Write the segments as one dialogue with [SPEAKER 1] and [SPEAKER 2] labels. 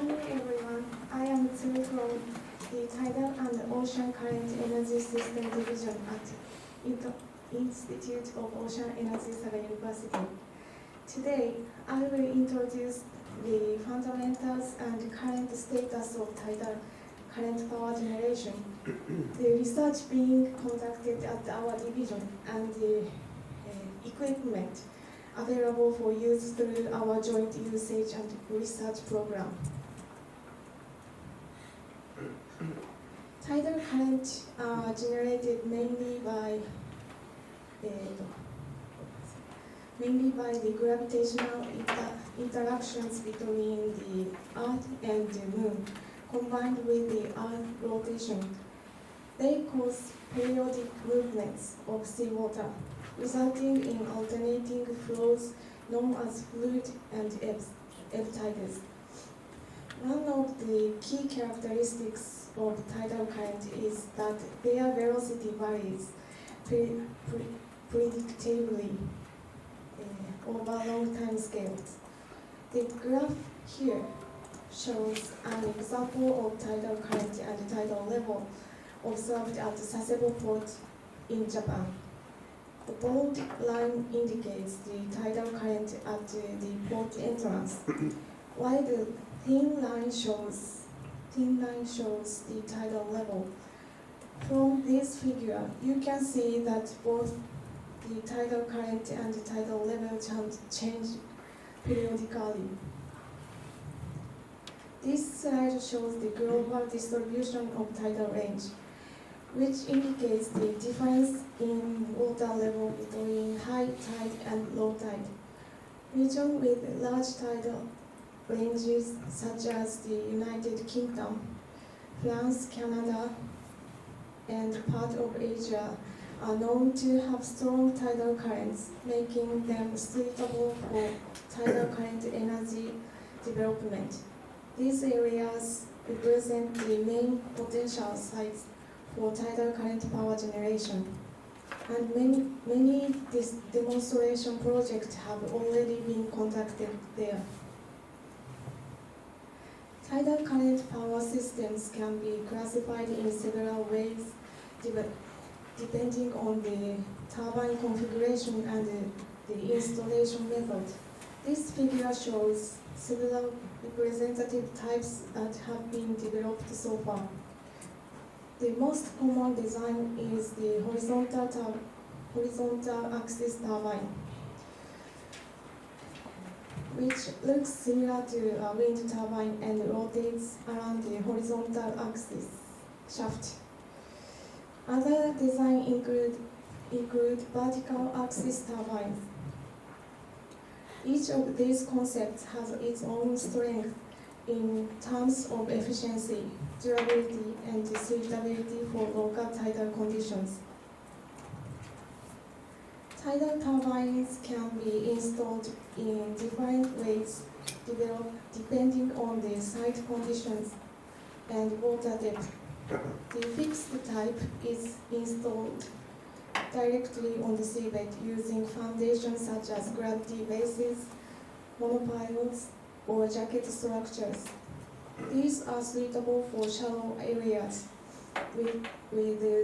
[SPEAKER 1] morning, everyone. I am Tsu from the Tidal and Ocean Current Energy System Division at Institute of Ocean Energy, Saga University. Today, I will introduce the fundamentals and current status of tidal current power generation, the research being conducted at our division, and the equipment available for use through our joint usage and research program. Tidal current are generated mainly by the gravitational interactions between the Earth and the Moon, combined with the Earth rotation. They cause periodic movements of seawater, resulting in alternating flows known as fluid and ebb tides. One of the key characteristics of tidal current is that their velocity varies predictably over long time scales. The graph here shows an example of tidal current and tidal level observed at Sasebo Port in Japan. The bold line indicates the tidal current at the port entrance, while the thin line shows the tidal level. From this figure, you can see that both the tidal current and the tidal level change periodically. This slide shows the global distribution of tidal range, which indicates the difference in water level between high tide and low tide. Regions with large tidal ranges such as the United Kingdom, France, Canada, and part of Asia are known to have strong tidal currents, making them suitable for tidal current energy development. These areas represent the main potential sites for tidal current power generation, and many demonstration projects have already been conducted there. Tidal current power systems can be classified in several ways depending on the turbine configuration and the installation method. This figure shows several representative types that have been developed so far. The most common design is the horizontal axis turbine, which looks similar to a wind turbine and rotates around the horizontal axis shaft. Other designs include vertical axis turbines. Each of these concepts has its own strength in terms of efficiency, durability, and suitability for local tidal conditions. Tidal turbines can be installed in different ways depending on the site conditions and water depth. The fixed type is installed directly on the seabed using foundations such as gravity bases, monopiles, or jacket structures. These are suitable for shallow areas with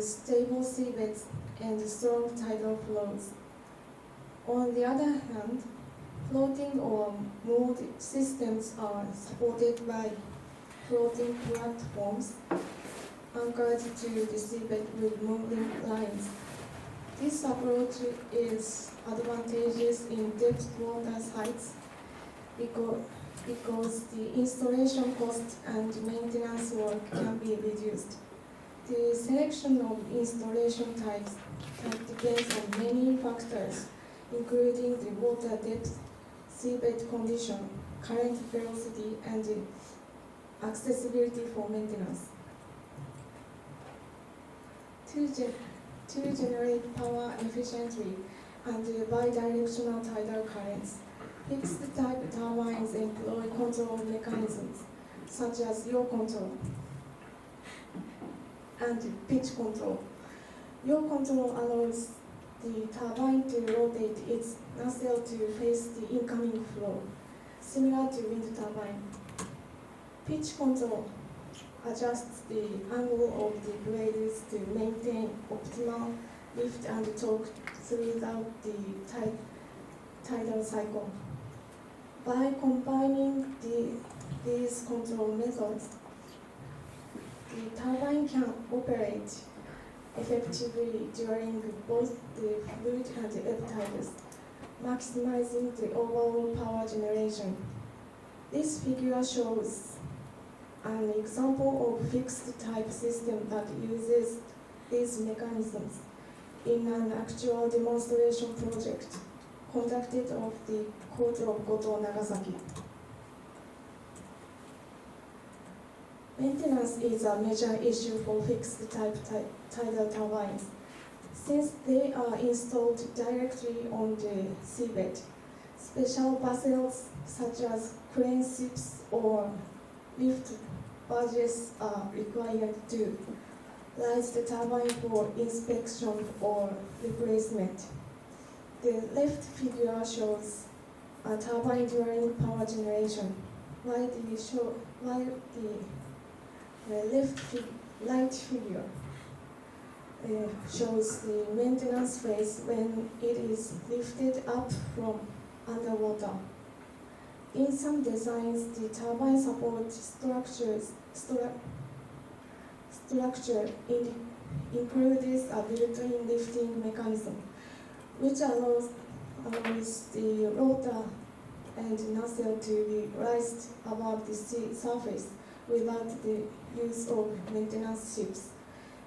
[SPEAKER 1] stable seabeds and strong tidal flows. On the other hand, floating or moored systems are supported by floating platforms anchored to the seabed with moving lines. This approach is advantageous in depth water sites because the installation cost and maintenance work can be reduced. The selection of installation types depends on many factors, including the water depth, seabed condition, current velocity, and accessibility for maintenance. To generate power efficiently and bidirectional tidal currents, fixed type turbines employ control mechanisms such as yaw control and pitch control. Yaw control allows the turbine to rotate its nacelle to face the incoming flow, similar to wind turbine. Pitch control adjusts the angle of the blades to maintain optimal lift and torque throughout the tidal cycle. By combining these control methods, the turbine can operate effectively during both the fluid and the ebb tides, maximizing the overall power generation. This figure shows an example of fixed type system that uses these mechanisms in an actual demonstration project conducted of the Court of Goto, Nagasaki. Maintenance is a major issue for fixed type tidal turbines. Since they are installed directly on the seabed, special vessels such as crane ships or lift barges are required to raise the turbine for inspection or replacement. The left figure shows a turbine during power generation, while the right figure shows the maintenance phase when it is lifted up from underwater. In some designs, the turbine support structure includes a built-in lifting mechanism, which allows the rotor and nacelle to be raised above the sea surface without the use of maintenance ships.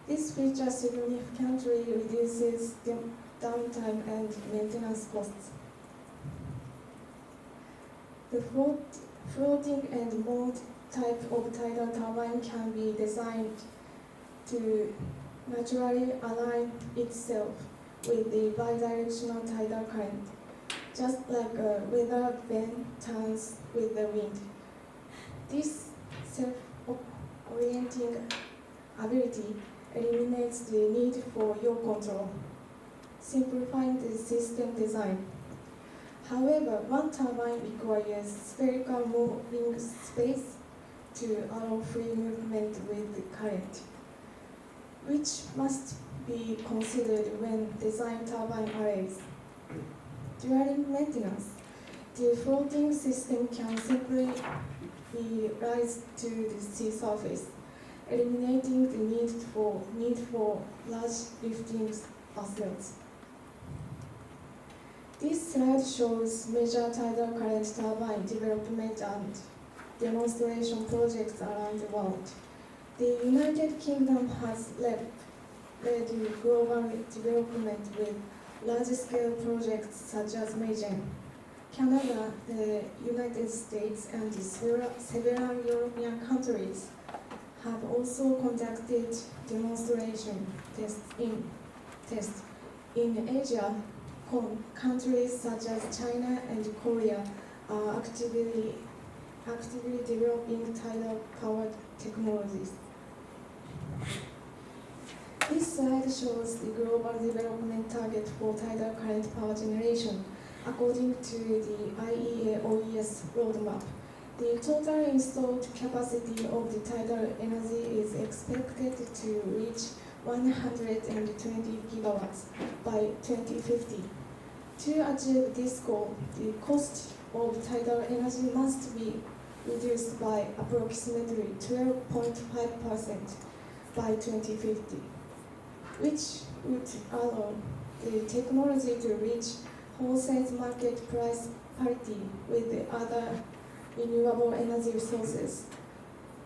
[SPEAKER 1] This feature significantly reduces the downtime and maintenance costs. The floating and moored type of tidal turbine can be designed to naturally align itself with the bidirectional tidal current, just like a weather vane turns with the wind. This self-orienting ability eliminates the need for yaw control, simplifying the system design. However, one turbine requires spherical moving space to allow free movement with the current, which must be considered when designing turbine arrays. During maintenance, the floating system can simply be raised to the sea surface, eliminating the need for large lifting vessels. This slide shows major tidal current turbine development and demonstration projects around the world. The United Kingdom has led global development with large-scale projects such as Magen. Canada, the United States, and several European countries have also conducted demonstration tests. In Asia, countries such as China and Korea are actively developing tidal-powered technologies. This slide shows the global development target for tidal current power generation according to the IOES roadmap. The total installed capacity of the tidal energy is expected to reach 120 gigawatts by 2050. To achieve this goal, the cost of tidal energy must be reduced by approximately 12.5% by 2050, which would allow the technology to reach wholesale market price parity with the other renewable energy sources.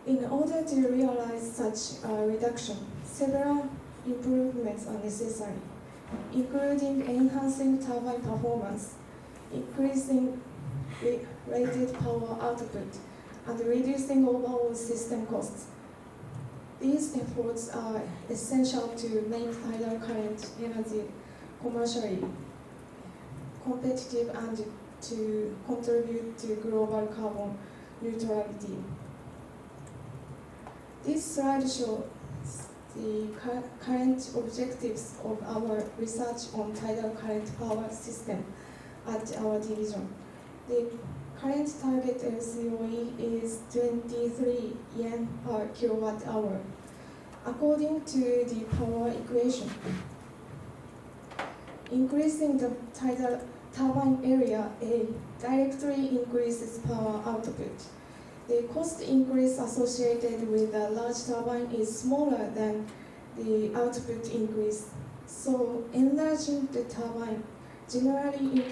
[SPEAKER 1] In order to realize such a reduction, several improvements are necessary, including enhancing turbine performance, increasing rated power output, and reducing overall system costs. These efforts are essential to make tidal current energy commercially competitive and to contribute to global carbon neutrality. This slide shows the current objectives of our research on tidal current power system at our division. The current target LCOE is 23 yen per kilowatt hour, according to the power equation. Increasing the tidal turbine area A directly increases power output. The cost increase associated with a large turbine is smaller than the output increase, so enlarging the turbine generally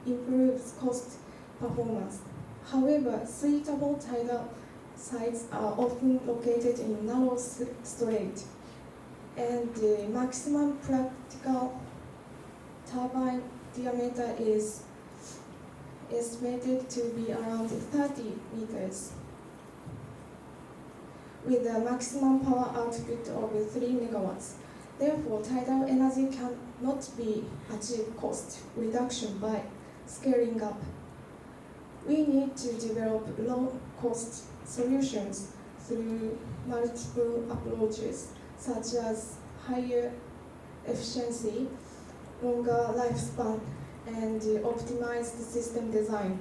[SPEAKER 1] improves cost performance. However, suitable tidal sites are often located in narrow strait, and the maximum practical turbine diameter is estimated to be around 30 meters, with a maximum power output of 3 megawatts. Therefore, tidal energy cannot be achieved cost reduction by scaling up. We need to develop low-cost solutions through multiple approaches, such as higher efficiency, longer lifespan, and optimized system design.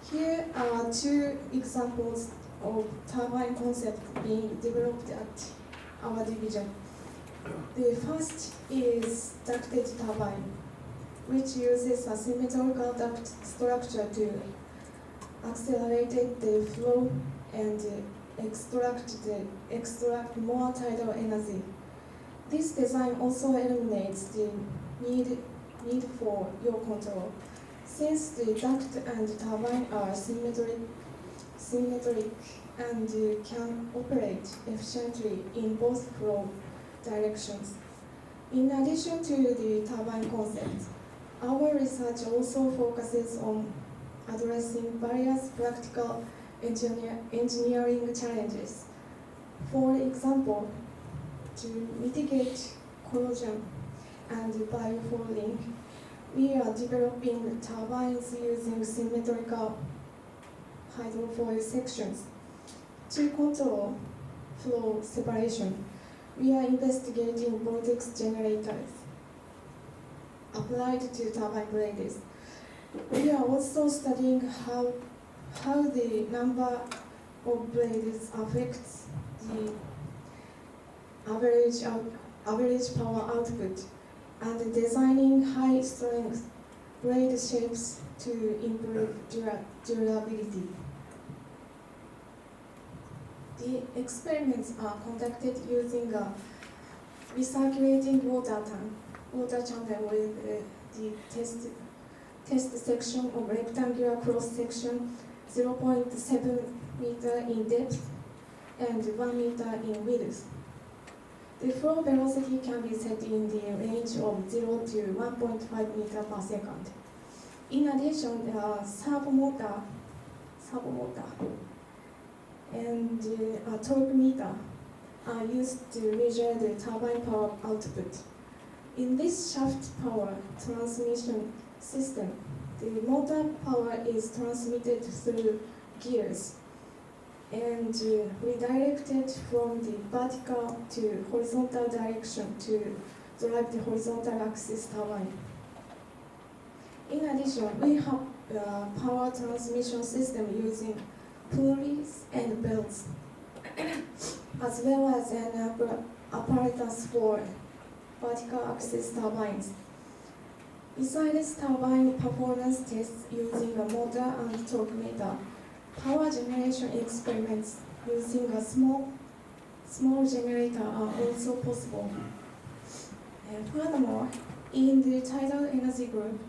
[SPEAKER 1] Here are two examples of turbine concept being developed at our division. The first is ducted turbine, which uses a symmetrical duct structure to accelerate the flow and extract more tidal energy. This design also eliminates the need for yaw control, since the duct and turbine are symmetric and can operate efficiently in both flow directions. In addition to the turbine concept, our research also focuses on addressing various practical engineering challenges. For example, to mitigate corrosion and biofouling, we are developing turbines using symmetrical hydrofoil sections. To control flow separation, we are investigating vortex generators applied to turbine blades. We are also studying how the number of blades affects the average power output, and designing high-strength blade shapes to improve durability. The experiments are conducted using a recirculating water channel with the test section of rectangular cross-section 0.7 meter in depth and 1 meter in width. The flow velocity can be set in the range of 0 to 1.5 meter per second. In addition, a servo motor and a torque meter are used to measure the turbine power output. In this shaft power transmission system, the motor power is transmitted through gears and redirected from the vertical to horizontal direction to drive the horizontal axis turbine. In addition, we have a power transmission system using pulleys and belts, as well as an apparatus for vertical axis turbines. Besides turbine performance tests using a motor and torque meter, power generation experiments using a small generator are also possible. And furthermore, in the tidal energy group,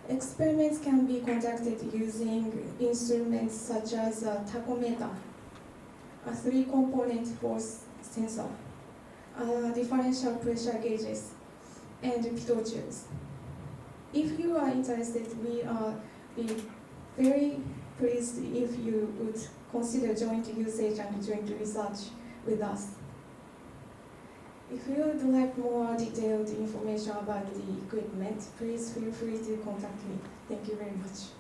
[SPEAKER 1] experiments can be conducted using instruments such as a tachometer, a 3-component force sensor, differential pressure gauges, and picotubes. If you are interested, we are very pleased if you would consider joint usage and joint research with us. If you would like more detailed information about the equipment, please feel free to contact me. Thank you very much.